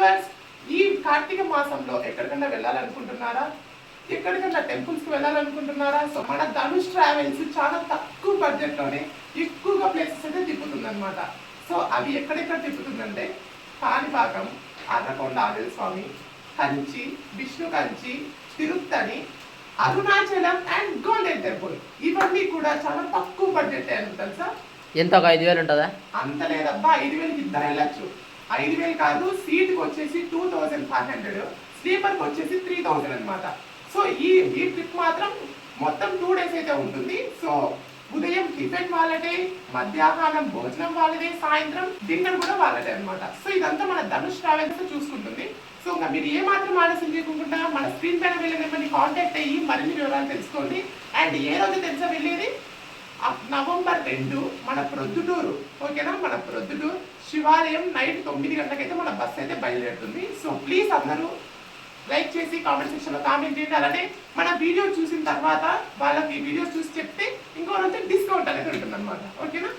Viewers, ఈ కార్తీక మాసంలో ఎక్కడికన్నా వెళ్ళాలనుకుంటున్నారా? ఎక్కడికన్నా టెంపుల్స్ కి వెళ్ళాలనుకుంటున్నారా? సో మన ధనుష్ ట్రావెల్స్ చాలా తక్కువ బడ్జెట్ లోనే ఎక్కువగా ప్లేసెస్ అయితే తిప్పుతుంది అనమాట. సో అవి ఎక్కడెక్కడ తిప్పుతుందంటే Kanipakam, Arrakonda Anjaneya Swamy, Kanchi, Vishnu Kanchi, Tiruttani, Arunachalam and golden temple. ఇవన్నీ కూడా చాలా తక్కువ బడ్జెట్ అని తెలుసా? ఎంత ఒక 5,000 ఉంటుందా? అంత లేదబ్బా, 5,000కి ఇద్దరు వెళ్ళచ్చు. 5,000 కాదు, సీట్కి వచ్చేసి 2,500, స్లీపర్కి వచ్చేసి 3,000 అనమాట. సో ఈ ట్రిప్ మాత్రం మొత్తం 2 days అయితే ఉంటుంది. సో ఉదయం టిఫిన్ వాళ్ళదే, మధ్యాహ్నం భోజనం వాళ్ళదే, సాయంత్రం డిన్నర్ కూడా వాళ్ళదే అనమాట. సో ఇదంతా మన ధనుష్ ట్రావెల్స్ చూసుకుంటుంది. సో ఇంకా మీరు ఏ మాత్రం ఆలస్యం చేయకుండా మన స్క్రీన్ పైన వెళ్ళే నెంబర్ని కాంటాక్ట్ అయ్యి మరిన్ని వివరాలు తెలుసుకోండి. అండ్ ఏ రోజు తెలుసా వెళ్ళేది? నవంబర్ 2 మన ప్రొద్దుటూరు, ఓకేనా? మన ప్రొద్దుటూరు శివాలయం నైట్ 9 గంటలకైతే మన బస్ అయితే బయలుదేరుతుంది. సో ప్లీజ్ అందరూ లైక్ చేసి కామెంట్ సెక్షన్ లో కామెంట్ చేయండి. అలానే మన వీడియో చూసిన తర్వాత వాళ్ళకి వీడియోస్ చూసి చెప్తే ఇంకో రోజు డిస్కౌంట్ అనేది ఉంటుంది అనమాట, ఓకేనా?